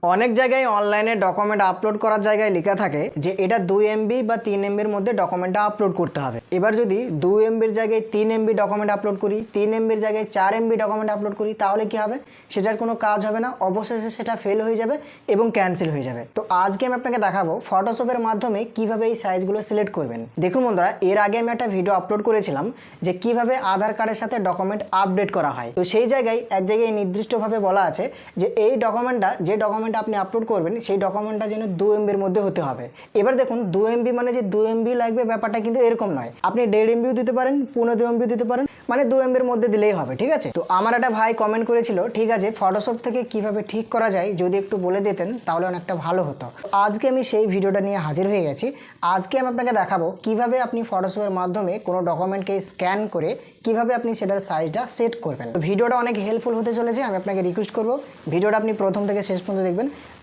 অনেক জায়গায় অনলাইনে ডকুমেন্ট আপলোড করার জায়গায় লেখা থাকে যে এটা 2 এমবি বা 3 এমবির মধ্যে ডকুমেন্টটা আপলোড করতে হবে। এবার যদি 2 এমবির জায়গায় 3 এমবি ডকুমেন্ট আপলোড করি, 3 এমবির জায়গায় 4 এমবি ডকুমেন্ট আপলোড করি, তাহলে কি হবে? সেটার কোনো কাজ হবে না, অবশেষে সেটা ফেল হয়ে যাবে এবং ক্যান্সেল হয়ে যাবে। তো আজকে আমি আপনাকে দেখাবো ফটোশপের মাধ্যমে কিভাবে এই সাইজগুলো সিলেক্ট করবেন। দেখুন বন্ধুরা, এর আগে আমি একটা ভিডিও আপলোড করেছিলাম যে কিভাবে আধার কার্ডের সাথে ডকুমেন্ট আপডেট করা হয়। তো সেই জায়গায় এক জায়গায় নির্দিষ্টভাবে বলা আছে যে এই ডকুমেন্টটা, যে ডকুমেন্ট আপনি আপলোড করবেন সেই ডকুমেন্টটা যেন 2 এমবির মধ্যে হতে হবে। এবার দেখুন 2 এমবি মানে যে 2 এমবি লাগবে ব্যাপারটা কিন্তু এরকম নয়। আপনি 1.5 এমবিও দিতে পারেন, 15 এমবিও দিতে পারেন, মানে 2 এমবির মধ্যে দিলেই হবে, ঠিক আছে? তো আমার একটা ভাই কমেন্ট করেছিল, ঠিক আছে ফটোশপ থেকে কিভাবে ঠিক করা যায় যদি একটু বলে দিতেন তাহলে অনেকটা ভালো হতো। আজকে আমি সেই ভিডিওটা নিয়ে হাজির হয়ে গেছি। আজকে আমি আপনাকে দেখাবো কিভাবে আপনি ফটোশপের মাধ্যমে কোনো ডকুমেন্টকে স্ক্যান করে কিভাবে আপনি সেটার সাইজটা সেট করবেন। ভিডিওটা অনেক হেল্পফুল হতে চলেছে। আমি আপনাকে রিকোয়েস্ট করব ভিডিওটা আপনি প্রথম থেকে শেষ পর্যন্ত দেখবেন।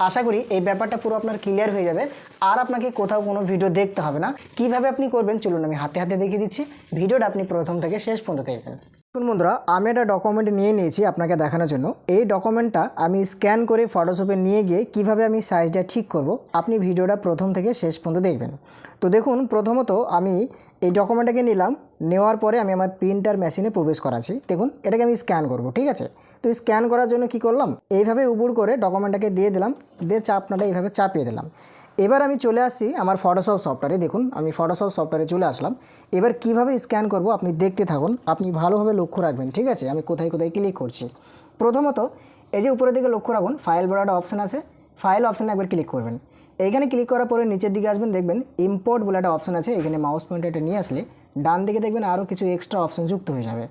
আশা করি এই ব্যাপারটা পুরো আপনার ক্লিয়ার হয়ে যাবে, আর আপনাকে কোথাও কোনো ভিডিও দেখতে হবে না। কিভাবে আপনি করবেন চলুন আমি হাতে হাতে দেখিয়ে দিচ্ছি। ভিডিওটা আপনি প্রথম থেকে শেষ পর্যন্ত দেখবেন। বন্ধুরা, আমি একটা ডকুমেন্ট নিয়ে নিয়েছি আপনাকে দেখানোর জন্য। এই ডকুমেন্টটা আমি স্ক্যান করে ফটোশপে নিয়ে গিয়ে কিভাবে আমি সাইজটা ঠিক করব আপনি ভিডিওটা প্রথম থেকে শেষ পর্যন্ত দেখবেন। তো দেখুন, প্রথমত আমি এই ডকুমেন্টটাকে নিলাম, নেওয়ার পরে আমি আমার প্রিন্টার মেশিনে প্রবেশ করাচ্ছি। দেখুন এটাকে আমি স্ক্যান করব, ঠিক আছে? তো স্ক্যান করার জন্য কি করলাম, এইভাবে উপর করে ডকুমেন্টটাকে দিয়ে দিলাম, দিয়ে চাপনাটা এইভাবে চাপিয়ে দিলাম। এবার আমি চলে আসছি আমার ফটোশপ সফটওয়্যারে। দেখুন আমি ফটোশপ সফটওয়্যারে চলে আসলাম। এবার কিভাবে স্ক্যান করব আপনি দেখতে থাকুন, আপনি ভালোভাবে লক্ষ্য রাখবেন, ঠিক আছে? আমি কোথায় কোথায় ক্লিক করছি। প্রথমত এই যে উপরের দিকে লক্ষ্য রাখুন, ফাইল বলে একটা অপশান আছে, ফাইল অপশানে একবার ক্লিক করবেন। এইখানে ক্লিক করার পরে নিচের দিকে আসবেন, দেখবেন ইম্পোর্ট বলে একটা অপশান আছে। এখানে মাউস পয়েন্টারটা নিয়ে আসলে ডান দিকে দেখবেন আরও কিছু এক্সট্রা অপশান যুক্ত হয়ে যাবে।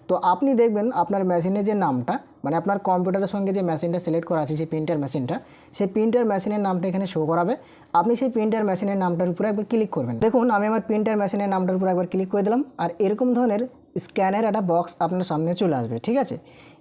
তো আপনি দেখবেন আপনার মেশিনের যে নামটা, মানে আপনার কম্পিউটারের সঙ্গে যে মেশিনটা সিলেক্ট করা আছে, সেই প্রিন্টার মেশিনটা, সেই প্রিন্টার মেশিনের নামটা এখানে শো করাবে। আপনি সেই প্রিন্টার মেশিনের নামটার উপরে একবার ক্লিক করবেন। দেখুন আমি আমার প্রিন্টার মেশিনের নামটার উপরে একবার ক্লিক করে দিলাম, আর এরকম ধরনের স্ক্যানের একটা বক্স আপনার সামনে চলে আসবে, ঠিক আছে?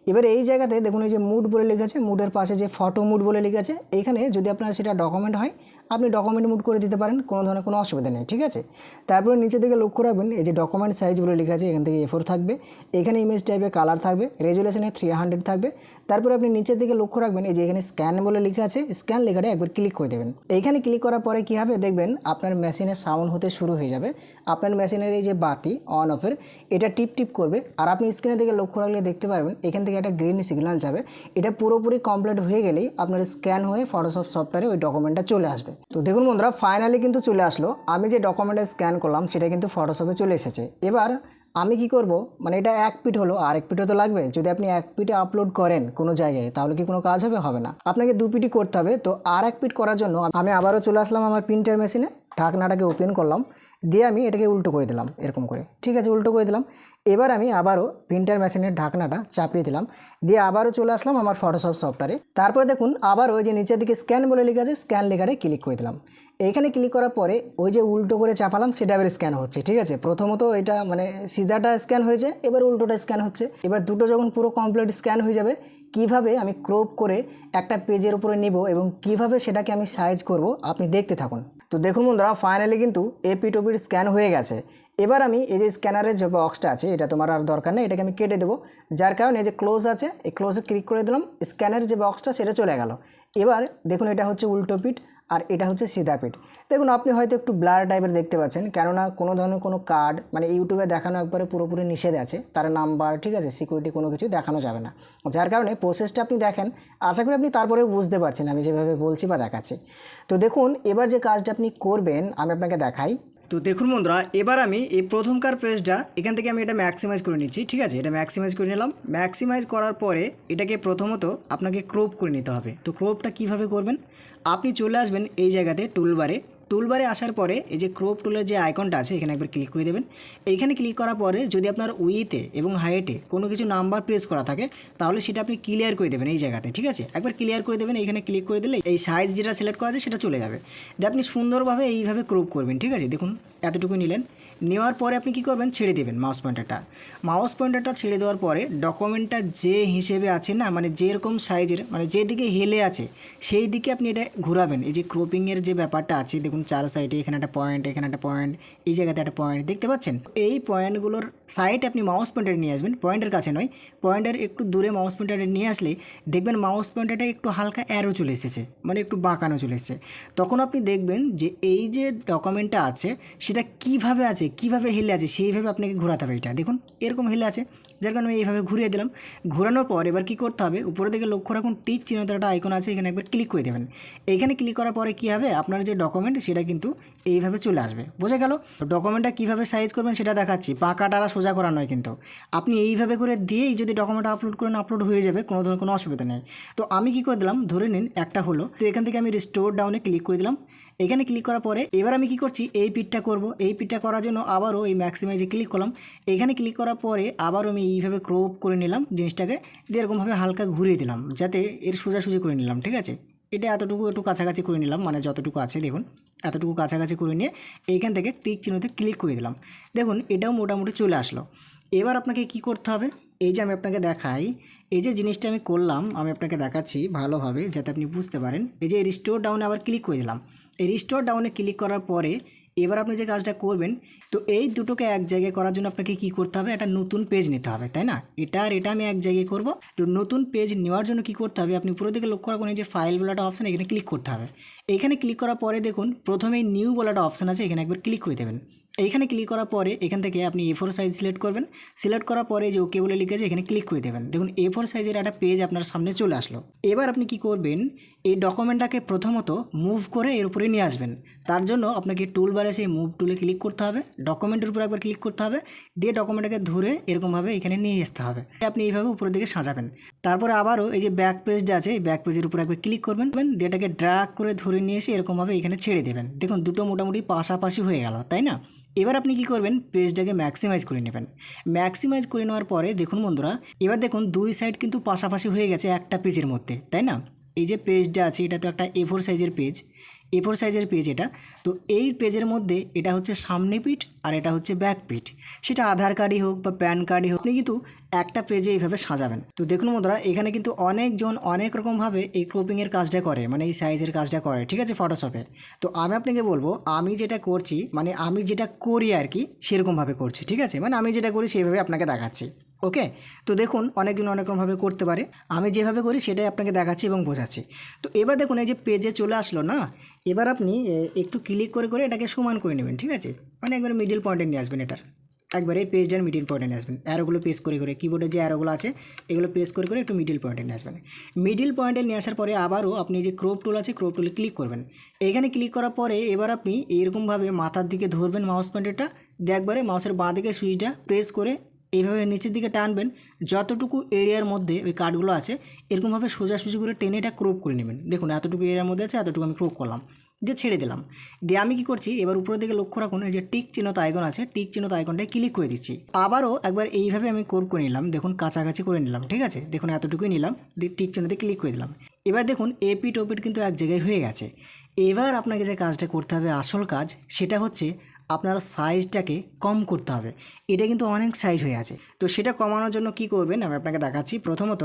এবার এই জায়গাতে দেখুন এই যে মুড বলে লেখা আছে, মুডের পাশে যে ফটো মুড বলে লেখা আছে, এইখানে যদি আপনার সেটা ডকুমেন্ট হয় আপনি ডকুমেন্ট মুড করে দিতে পারেন, কোনো ধরনের কোনো অসুবিধা নেই, ঠিক আছে? তারপরে নিচের দিকে লক্ষ্য রাখবেন এই যে ডকুমেন্ট সাইজ বলে লেখা আছে, এখান থেকে A4 থাকবে, এখানে ইমেজ টাইপের কালার থাকবে, রেজুলেশনে 300 থাকবে। তারপরে আপনি নিচের দিকে লক্ষ্য রাখবেন এই যে এখানে স্ক্যান বলে লেখা আছে, স্ক্যান লেখাটা একবার ক্লিক করে দেবেন। এইখানে ক্লিক করার পরে কী হবে দেখবেন আপনার মেশিনের সাউন্ড হতে শুরু হয়ে যাবে। আপনার মেশিনের এই যে বাতি অন অফের এটা টিপ টিপ করবে, আর আপনি স্ক্রিনের দিকে লক্ষ্য রাখলে দেখতে পারবেন এখান থেকে একটা গ্রিন সিগন্যাল যাবে। এটা পুরোপুরি কমপ্লিট হয়ে গেলেই আপনার স্ক্যান হয়ে ফটোশপ সফটওয়্যারে ওই ডকুমেন্টটা চলে আসবে। তো দেখুন বন্ধুরা, ফাইনালি কিন্তু চলে আসলো। আমি যে ডকুমেন্টটা স্ক্যান করলাম সেটা কিন্তু ফটোশপে চলে এসেছে। এবার আমি কি করব, মানে এটা এক পিট হলো, আর এক পিটও তো লাগবে। যদি আপনি এক পিটে আপলোড করেন কোনো জায়গায় তাহলে কি কোনো কাজ হবে না, আপনাকে 2 পিটই করতে হবে। তো আর এক পিট করার জন্য আমি আবারও চলে আসলাম আমার প্রিন্টার মেশিনে, ঢাকনাটাকে ওপেন করলাম, দিয়ে আমি এটাকে উল্টো করে দিলাম এরকম করে, ঠিক আছে? উল্টো করে দিলাম। এবার আমি আবারও প্রিন্টার মেশিনের ঢাকনাটা চাপিয়ে দিলাম, দিয়ে আবারও চলে আসলাম আমার ফটোশপ সফটওয়্যারে। তারপরে দেখুন আবার ওই যে নিচের দিকে স্ক্যান বলে লেখা আছে, স্ক্যান লেখাটায় ক্লিক করে দিলাম। এইখানে ক্লিক করার পরে ওই যে উল্টো করে চাপালাম সেটা এবার স্ক্যান হচ্ছে, ঠিক আছে? প্রথমত এটা মানে সিধাটা স্ক্যান হয়েছে, এবার উল্টোটা স্ক্যান হচ্ছে। এবার দুটো যখন পুরো কমপ্লিট স্ক্যান হয়ে যাবে, কিভাবে আমি ক্রপ করে একটা পেজের উপরে নিব এবং কিভাবে সেটাকে আমি সাইজ করব আপনি দেখতে থাকুন। তো দেখুন বন্ধুরা, ফাইনালি কিন্তু এপিট ওপিট স্ক্যান হয়ে গেছে। এবার আমি এই যে স্ক্যানারের যে বক্সটা আছে এটা তোমার আর দরকার নেই, এটাকে আমি কেটে দেবো। যার কারণে এই যে ক্লোজ আছে, এই ক্লোজে ক্লিক করে দিলাম, স্ক্যানের যে বক্সটা সেটা চলে গেল। এবার দেখুন এটা হচ্ছে উল্টো পিঠ আর এটা হচ্ছে সিধা পিঠ। দেখুন আপনি হয়তো একটু ব্লার টাইপের দেখতে পাচ্ছেন, কেননা কোনো ধরনের কোনো কার্ড মানে ইউটিউবে দেখানো একবারে পুরোপুরি নিষেধ আছে, তার নাম্বার, ঠিক আছে, সিকিউরিটি কোনো কিছু দেখানো যাবে না। যার কারণে প্রসেসটা আপনি দেখেন, আশা করি আপনি তারপরে বুঝতে পারছেন আমি যেভাবে বলছি বা দেখাচ্ছি। তো দেখুন এবার যে কাজটা আপনি করবেন আমি আপনাকে দেখাই। তো দেখুন বন্ধুরা, এবার আমি এই প্রথমকার পেজটা এখান থেকে আমি এটা ম্যাক্সিমাইজ করে নিচ্ছি, ঠিক আছে? এটা ম্যাক্সিমাইজ করে নিলাম। ম্যাক্সিমাইজ করার পরে এটাকে প্রথমত আপনাকে ক্রপ করে নিতে হবে। তো ক্রপটা কিভাবে করবেন, আপনি চলে আসবেন এই জায়গাতে টুলবারে আসার পরে এই যে ক্রপ টুলের যে আইকনটা আছে এখানে একবার ক্লিক করে দেবেন। এইখানে ক্লিক করার পরে যদি আপনার উইথে এবং হাইটে কোনো কিছু নাম্বার প্রেস করা থাকে তাহলে সেটা আপনি ক্লিয়ার করে দেবেন এই জায়গাতে, ঠিক আছে? একবার ক্লিয়ার করে দেবেন। এইখানে ক্লিক করে দিলে এই সাইজ যেটা সিলেক্ট করা আছে সেটা চলে যাবে, দিয়ে আপনি সুন্দরভাবে এইভাবে ক্রপ করবেন, ঠিক আছে? দেখুন এতটুকু নিলেন, নেওয়ার পরে আপনি কী করবেন, ছেড়ে দেবেন মাউস পয়েন্টারটা ছেড়ে দেওয়ার পরে ডকুমেন্টটা যে হিসেবে আছে না, মানে যেরকম সাইজের, মানে যেদিকে হেলে আছে সেই দিকে আপনি এটা ঘোরাবেন। এই যে ক্রপিংয়ের যে ব্যাপারটা আছে দেখুন, চার সাইডে এখানে একটা পয়েন্ট, এখানে একটা পয়েন্ট, এই জায়গাতে একটা পয়েন্ট দেখতে পাচ্ছেন। এই পয়েন্টগুলোর সাইড আপনি মাউস পয়েন্টারে নিয়ে আসবেন, পয়েন্টের কাছে নয়, পয়েন্টের একটু দূরে মাউস পয়েন্টারে নিয়ে আসলে দেখবেন মাউস পয়েন্টারটা একটু হালকা অ্যারো চলে এসেছে, মানে একটু বাঁকানো চলে এসেছে। তখন আপনি দেখবেন যে এই যে ডকুমেন্টটা আছে সেটা কীভাবে আছে, কীভাবে হেলে আছে সেইভাবে আপনাকে ঘোরাতে হবে। এটা দেখুন এরকম হেলে আছে, যার কারণে আমি এইভাবে ঘুরিয়ে দিলাম। ঘোরানোর পর এবার কী করতে হবে, উপরের দিকে লক্ষ্য রাখুন টিক চিহ্নিত একটা আইকন আছে, এখানে একবার ক্লিক করে দেবেন। এইখানে ক্লিক করার পরে কী হবে, আপনার যে ডকুমেন্ট সেটা কিন্তু এইভাবে চলে আসবে। বোঝা গেল? ডকুমেন্টটা কীভাবে সাইজ করবেন সেটা দেখাচ্ছি, পাকা টারা সোজা করা নয় কিন্তু। আপনি এইভাবে করে দিয়েই যদি ডকুমেন্টটা আপলোড করেন, আপলোড হয়ে যাবে, কোনো ধরনের কোনো অসুবিধা নেই। তো আমি কী করে দিলাম, ধরে নিন একটা হলো, তো এখান থেকে আমি রিস্টোর ডাউনে ক্লিক করে দিলাম। এখানে ক্লিক করার পরে এবার আমি কী করছি, এই পিটটা করব। এই পিটটা করার জন্য আবারও এই ম্যাক্সিমাইজে ক্লিক করলাম। এখানে ক্লিক করার পরে আবারও আমি এইভাবে ক্রপ করে নিলাম জিনিসটাকে, দিয়ে এরকমভাবে হালকা ঘুরিয়ে দিলাম যাতে এর সোজাসুজি করে নিলাম। ঠিক আছে, এটা এতটুকু একটু কাছাকাছি করে নিলাম, মানে যতটুকু আছে দেখুন এতটুকু কাছাকাছি করে নিয়ে এইখান থেকে টিক চিহ্নতে ক্লিক করে দিলাম। দেখুন এটাও মোটামুটি চলে আসলো। এবার আপনাকে কি করতে হবে, এই যে আমি আপনাকে দেখাই, এই যে জিনিসটা আমি করলাম আমি আপনাকে দেখাচ্ছি ভালোভাবে যাতে আপনি বুঝতে পারেন। এই যে রিস্টোর ডাউনে আবার ক্লিক করে দিলাম। এই রিস্টোর ডাউনে ক্লিক করার পরে এবার আপনি যে কাজটা করবেন, তো এই দুটোকে এক জায়গায় করার জন্য আপনাকে কি করতে হবে, একটা নতুন পেজ নিতে হবে, তাই না? এটা আর এটা আমি এক জায়গায় করব। তো নতুন পেজ নেওয়ার জন্য কি করতে হবে, আপনি পুরো দিকে লক্ষ্য রাখুন, এই যে ফাইল বলাটা অপশান, এখানে ক্লিক করতে হবে। এইখানে ক্লিক করার পরে দেখুন প্রথমেই নিউ বলাটা অপশান আছে, এখানে একবার ক্লিক করে দেবেন। এইখানে ক্লিক করার পরে এখান থেকে আপনি A4 সাইজ সিলেক্ট করবেন। সিলেক্ট করার পরে যে ওকে বলে লিখেছে এখানে ক্লিক করে দেবেন। দেখুন A4 সাইজের একটা পেজ আপনার সামনে চলে আসলো। এবার আপনি কি করবেন, এই ডকুমেন্টটাকে প্রথমত মুভ করে এর উপরে নিয়ে আসবেন। তার জন্য আপনাকে টুল বারে সেই মুভ টুলে ক্লিক করতে হবে, ডকুমেন্টের উপর একবার ক্লিক করতে হবে, দিয়ে ডকুমেন্টটাকে ধরে এরকমভাবে এখানে নিয়ে আসতে হবে। আপনি এইভাবে উপরের দিকে সাজাবেন। তারপরে আবারও এই যে ব্যাক পেজটা আছে, এই ব্যাক পেজের উপর একবার ক্লিক করবেন, দিয়ে এটাকে ড্র্যাগ করে ধরে নিয়ে এসে এরকমভাবে এখানে ছেড়ে দেবেন। দেখুন দুটো মোটামুটি পাশাপাশি হয়ে গেল, তাই না? এবার আপনি কি করবেন, পেজটাকে ম্যাক্সিমাইজ করে নেবেন। ম্যাক্সিমাইজ করে নেওয়ার পরে দেখুন বন্ধুরা, এবার দেখুন দুই সাইড কিন্তু পাশাপাশি হয়ে গেছে একটা পেজের মধ্যে, তাই না? এই যে পেজটা আছে এটা তো একটা A4 সাইজের পেজ, A4 সাইজের পেজ এটা। তো এই পেজের মধ্যে এটা হচ্ছে সামনে পিঠ আর এটা হচ্ছে ব্যাক পিঠ। সেটা আধার কার্ডই হোক বা প্যান কার্ডই হোক, আপনি কিন্তু একটা পেজে এইভাবে সাজাবেন। তো দেখুন বন্ধুরা, এখানে কিন্তু অনেকজন অনেক রকমভাবে এই ক্রপিংয়ের কাজটা করে, মানে এই সাইজের কাজটা করে, ঠিক আছে, ফটোশপে। তো আমি আপনাকে বলবো আমি যেটা করছি, মানে আমি যেটা করি আর কি সেরকমভাবে করছি, ঠিক আছে, মানে আমি যেটা করি সেইভাবে আপনাকে দেখাচ্ছি। ওকে, তো দেখুন অনেকজন অনেক রকমভাবে করতে পারে, আমি যেভাবে করি সেটাই আপনাকে দেখাচ্ছি এবং বোঝাচ্ছি। তো এবার দেখুন এই যে পেজে চলে আসলো না, এবার আপনি একটু ক্লিক করে করে এটাকে সমান করে নেবেন, ঠিক আছে, মানে একবার মিডিল পয়েন্টে নিয়ে আসবেন। এটার একবার এই পেজটার মিডিল পয়েন্টে নিয়ে আসবেন, অ্যারোগুলো প্রেস করে করে, কিবোর্ডে যে অ্যারোগুলো আছে এগুলো প্রেস করে করে একটু মিডিল পয়েন্টে নিয়ে আসবেন। মিডিল পয়েন্টে নিয়ে আসার পরে আবারও আপনি যে ক্রপ টুল আছে ক্রপ টুলে ক্লিক করবেন। এখানে ক্লিক করার পরে এবার আপনি এরকমভাবে মাথার দিকে ধরবেন মাউস পয়েন্টারটা, দিয়ে একবারে মাউসের বাঁ দিকে সুইচটা প্রেস করে এইভাবে নিচের দিকে টানবেন। যতটুকু এরিয়ার মধ্যে ওই কার্ডগুলো আছে এরকমভাবে সোজাসুজি করে টেনে এটা ক্রপ করে নেবেন। দেখুন এতটুকু এরিয়ার মধ্যে আছে, এতটুকু আমি ক্রপ করলাম, দিয়ে ছেড়ে দিলাম। দিয়ে আমি কি করছি, এবার উপরের দিকে লক্ষ্য রাখুন এই যে টিক চিহ্নিত আইকন আছে, টিক চিহ্নিত আইকনটায় ক্লিক করে দিচ্ছি। আবারও একবার এইভাবে আমি ক্রপ করে নিলাম, দেখুন কাছাকাছি করে নিলাম, ঠিক আছে, দেখুন এতটুকুই নিলাম, দিয়ে টিক চিহ্নতে ক্লিক করে দিলাম। এবার দেখুন এপিট ওপিট কিন্তু এক জায়গায় হয়ে গেছে। এবার আপনাকে যে কাজটা করতে হবে, আসল কাজ, সেটা হচ্ছে আপনার সাইজটাকে কম করতে হবে। এটা কিন্তু অনেক সাইজ হয়ে আছে, তো সেটা কমানোর জন্য কি করবেন আমি আপনাকে দেখাচ্ছি। প্রথমত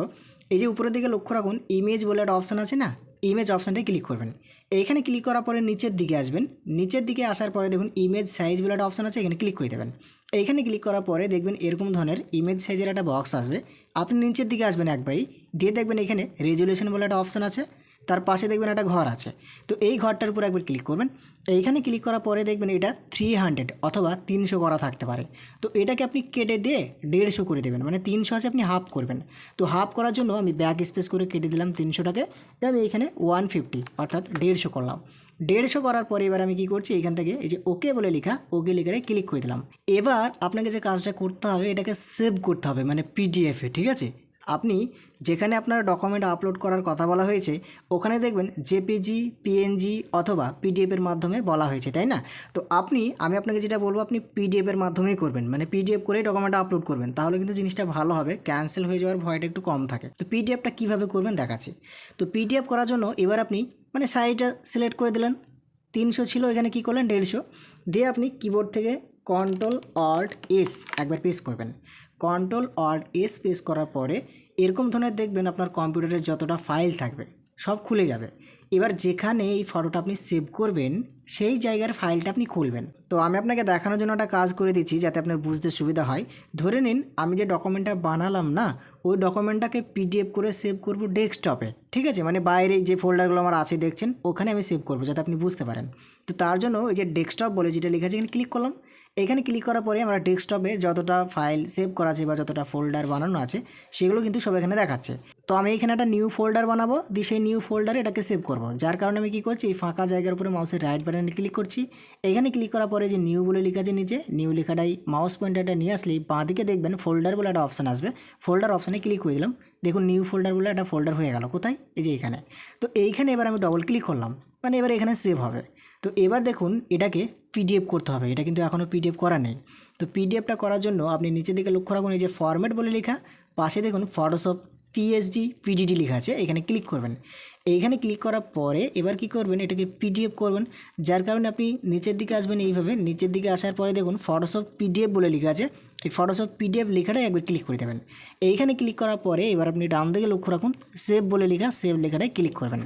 এই যে উপরের দিকে লক্ষ্য রাখুন ইমেজ বলে একটা অপশান আছে না, ইমেজ অপশানটায় ক্লিক করবেন। এইখানে ক্লিক করার পরে নিচের দিকে আসবেন, নিচের দিকে আসার পরে দেখুন ইমেজ সাইজ বলে একটা অপশান আছে, এখানে ক্লিক করে দেবেন। এইখানে ক্লিক করার পরে দেখবেন এরকম ধরনের ইমেজ সাইজের একটা বক্স আসবে। আপনি নিচের দিকে আসবেন একবারই, দিয়ে দেখবেন এখানে রেজুলেশন বলে একটা অপশান আছে, তার পাশে দেখবেন একটা ঘর আছে। তো এই ঘরটার উপর একবার ক্লিক করবেন। এইখানে ক্লিক করার পরে দেখবেন এটা 300 অথবা 300 করা থাকতে পারে। তো এটাকে আপনি কেটে দিয়ে 150 করে দেবেন, মানে 300 আছে আপনি হাফ করবেন। তো হাফ করার জন্য আমি ব্যাক স্পেস করে কেটে দিলাম 300টাকে, আমি এখানে 150 অর্থাৎ 150 করলাম। 150 করার পরে এবার আমি কি করছি, এখান থেকে এই যে ওকে বলে লেখা, ওকে লেখায় ক্লিক করে দিলাম। এবার আপনাকে যে কাজটা করতে হবে এটাকে সেভ করতে হবে, মানে পিডিএফে, ঠিক আছে। আপনি যেখানে আপনার ডকুমেন্ট আপলোড করার কথা বলা হয়েছে ওখানে দেখবেন জেপিজি, পিএনজি অথবা পিডিএফের মাধ্যমে বলা হয়েছে, তাই না? তো আমি আপনাকে যেটা বলবো আপনি পিডিএফের মাধ্যমেই করবেন, মানে পিডিএফ করেই ডকুমেন্টটা আপলোড করবেন, তাহলে কিন্তু জিনিসটা ভালো হবে, ক্যান্সেল হয়ে যাওয়ার ভয়টা একটু কম থাকে। তো পিডিএফটা কীভাবে করবেন দেখাচ্ছি। তো পিডিএফ করার জন্য এবার আপনি সাইজটা সিলেক্ট করে দিলেন, 300 ছিল, এখানে কী করলেন 150, দিয়ে আপনি কিবোর্ড থেকে কন্ট্রোল অল্ট এস একবার প্রেস করবেন। কন্ট্রোল অল্ট এস প্রেস করার পরে এরকম ধরনের দেখবেন আপনার কম্পিউটারে যতটা ফাইল থাকবে সব খুলে যাবে। এবার যেখানে এই ফটোটা আপনি সেভ করবেন সেই জায়গার ফাইলটা আপনি খুলবেন। তো আমি আপনাকে দেখানোর জন্য একটা কাজ করে দিচ্ছি যাতে আপনার বুঝতে সুবিধা হয়। ধরে নিন আমি যে ডকুমেন্টটা বানালাম না, ওই ডকুমেন্টটাকে পিডিএফ করে সেভ করব ডেস্কটপে, ঠিক আছে, মানে বাইরে যে ফোল্ডারগুলো আমার আছে দেখছেন ওখানে আমি সেভ করবো যাতে আপনি বুঝতে পারেন। তো তার জন্য এই যে ডেস্কটপ বলে যেটা লেখা আছে এখানে ক্লিক করলাম। এখানে ক্লিক করার পরে আমরা ডেস্কটপে যতটা ফাইল সেভ করা আছে বা যতটা ফোল্ডার বানানো আছে সেগুলো কিন্তু সব এখানে দেখাচ্ছে। তো আমি এখানে একটা নিউ ফোল্ডার বানাবো, দিয়ে সেই নিউ ফোল্ডারে এটাকে সেভ করবো। যার কারণে আমি কী করছি, এই ফাঁকা জায়গার উপরে মাউসের রাইট বাটনে ক্লিক করছি। এখানে ক্লিক করার পরে যে নিউ বলে লেখা আছে নিচে, নিউ লেখাটাই মাউস পয়েন্টারটা নিয়ে আসলেই বাঁদিকে দেখবেন ফোল্ডার বলে একটা অপশান আসবে। ফোল্ডার অপশানে ক্লিক করে দিলাম, দেখুন নিউ ফোল্ডার বলে একটা ফোল্ডার হয়ে গেল। কোথায়? এই যে এখানে। তো এইখানে এবার আমি ডবল ক্লিক করলাম, মানে এবার এখানে সেভ হবে। তো এবার দেখুন এটাকে পিডিএফ করতে হবে, এটা কিন্তু এখনও পিডিএফ করা নেই। তো পিডিএফটা করার জন্য আপনি নিচের দিকে লক্ষ্য রাখুন, এই যে ফরম্যাট বলে লেখা, পাশে দেখুন ফটোশপ পিএসডি পিডিডি লেখা আছে, এখানে ক্লিক করবেন। এইখানে ক্লিক করার পরে এবার কি করবেন, এটাকে পিডিএফ করবেন। যার কারণে আপনি নিচের দিকে আসবেন, এইভাবে নিচের দিকে আসার পরে দেখুন ফটোশপ পিডিএফ বলে লেখা আছে, এই ফটোশপ পিডিএফ লেখাটা একবার ক্লিক করে দেবেন। এইখানে ক্লিক করার পরে এবার আপনি ডান দিকে লক্ষ্য রাখুন, সেভ বলে লেখা, সেভ লেখাটায় ক্লিক করবেন।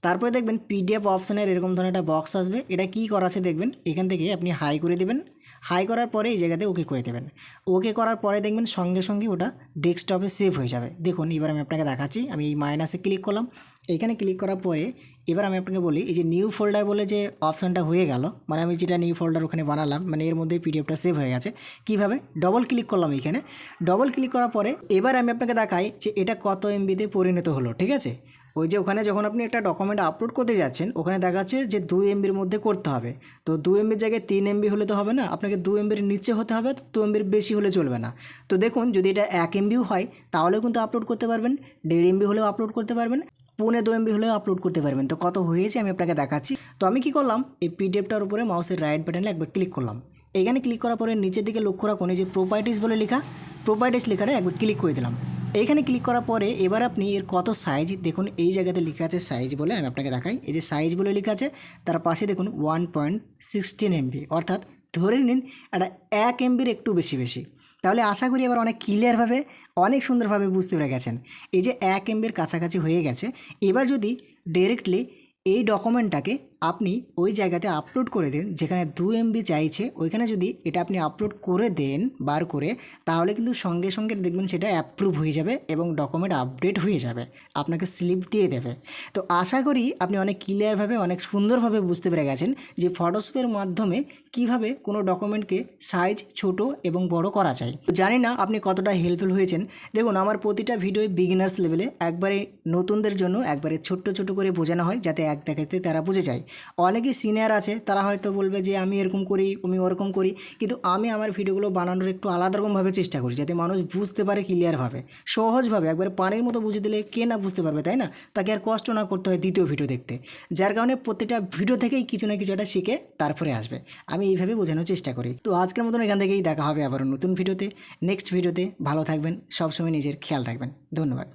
তারপরে দেখবেন পিডিএফ অপশানের এরকম ধরনের একটা বক্স আসবে, এটা কী করা আছে দেখবেন, এখান থেকে আপনি হাই করে দেবেন। হাই করার পরে এই জায়গাতে ওকে করে দেবেন। ওকে করার পরে দেখবেন সঙ্গে সঙ্গে ওটা ডেস্কটপে সেভ হয়ে যাবে। দেখুন এবার আমি আপনাকে দেখাচ্ছি, আমি এই মাইনাসে ক্লিক করলাম। এইখানে ক্লিক করার পরে এবার আমি আপনাকে বলি, এই যে নিউ ফোল্ডার বলে যে অপশানটা হয়ে গেল, মানে আমি যেটা নিউ ফোল্ডার ওখানে বানালাম, মানে এর মধ্যে পিডিএফটা সেভ হয়ে গেছে। কীভাবে? ডবল ক্লিক করলাম এইখানে। ডবল ক্লিক করার পরে এবার আমি আপনাকে দেখাই যে এটা কত এমবিতে পরিণত হলো, ঠিক আছে। ওই যে ওখানে যখন আপনি একটা ডকুমেন্ট আপলোড করতে যাচ্ছেন ওখানে দেখাচ্ছে যে 2 এমবির মধ্যে করতে হবে। তো 2 এমবির জায়গায় 3 এমবি হলে তো হবে না, আপনাকে 2 এমবির নিচে হতে হবে, 2 এমবির বেশি হলে চলবে না। তো দেখুন যদি এটা 1 এমবিও হয় তাহলেও কিন্তু আপলোড করতে পারবেন, 1.5 এমবি হলেও আপলোড করতে পারবেন, 1.5 এমবি হলেও আপলোড করতে পারবেন। তো কত হয়েছে আমি আপনাকে দেখাচ্ছি। তো আমি কি করলাম, এই পিডিএফটার উপরে মাউসের রাইট বাটনে একবার ক্লিক করলাম। এখানে ক্লিক করার পরে নিচের দিকে লক্ষ্য রাখুন, এই যে প্রপার্টিস বলে লেখা, প্রপার্টিস লেখাটা একবার ক্লিক করে দিলাম। এইখানে ক্লিক করার পরে এবার আপনি এর কত সাইজ দেখুন, এই জায়গাতে লেখা আছে সাইজ বলে, আমি আপনাকে দেখাই। এই যে সাইজ বলে লেখা আছে, তার পাশে দেখুন 1.16 এমবি, অর্থাৎ ধরে নিন এটা 1 এমবির একটু বেশি। তাহলে আশা করি এবার অনেক ক্লিয়ারভাবে অনেক সুন্দরভাবে বুঝতে পেরে গেছেন। এই যে 1 এমবির কাছাকাছি হয়ে গেছে। এবার যদি ডাইরেক্টলি এই ডকুমেন্টটাকে আপনি ওই জায়গাতে আপলোড করে দেন যেখানে 2 এমবি চাইছে, ওইখানে যদি এটা আপনি আপলোড করে দেন বার করে, তাহলে কিন্তু সঙ্গে সঙ্গে দেখবেন সেটা অ্যাপ্রুভ হয়ে যাবে এবং ডকুমেন্ট আপডেট হয়ে যাবে, আপনাকে স্লিপ দিয়ে দেবে। তো আশা করি আপনি অনেক ক্লিয়ারভাবে অনেক সুন্দরভাবে বুঝতে পেরে গেছেন যে ফটোশপের মাধ্যমে কিভাবে কোনো ডকুমেন্টকে সাইজ ছোট এবং বড় করা যায়। তো জানি না আপনি কতটা হেল্পফুল হয়েছেন। দেখুন আমার প্রতিটা ভিডিও বিগিনার্স লেভেলে, একবারে নতুনদের জন্য একবারে ছোট্ট করে বোঝানো হয় যাতে এক দেখাতে তারা বুঝে যায়। অনেকে সিনিয়র আছে তারা হয়তো বলবে যে আমি এরকম করি, আমি ওরকম করি, কিন্তু আমি আমার ভিডিওগুলো বানানোর একটু আলাদা রকমভাবে চেষ্টা করি যাতে মানুষ বুঝতে পারে ক্লিয়ারভাবে, সহজভাবে, একবারে পানির মতো বুঝে দিলে কে না বুঝতে পারবে, তাই না? তাকে আর কষ্ট না করতে হয় দ্বিতীয় ভিডিও দেখতে। যার কারণে প্রত্যেকটা ভিডিও থেকেই কিছু না কিছু একটা শিখে তারপরে আসবে, আমি এইভাবে বোঝানোর চেষ্টা করি। তো আজকের মতন এখান থেকেই দেখা হবে আবার নতুন ভিডিওতে, নেক্সট ভিডিওতে। ভালো থাকবেন, সবসময় নিজের খেয়াল রাখবেন। ধন্যবাদ।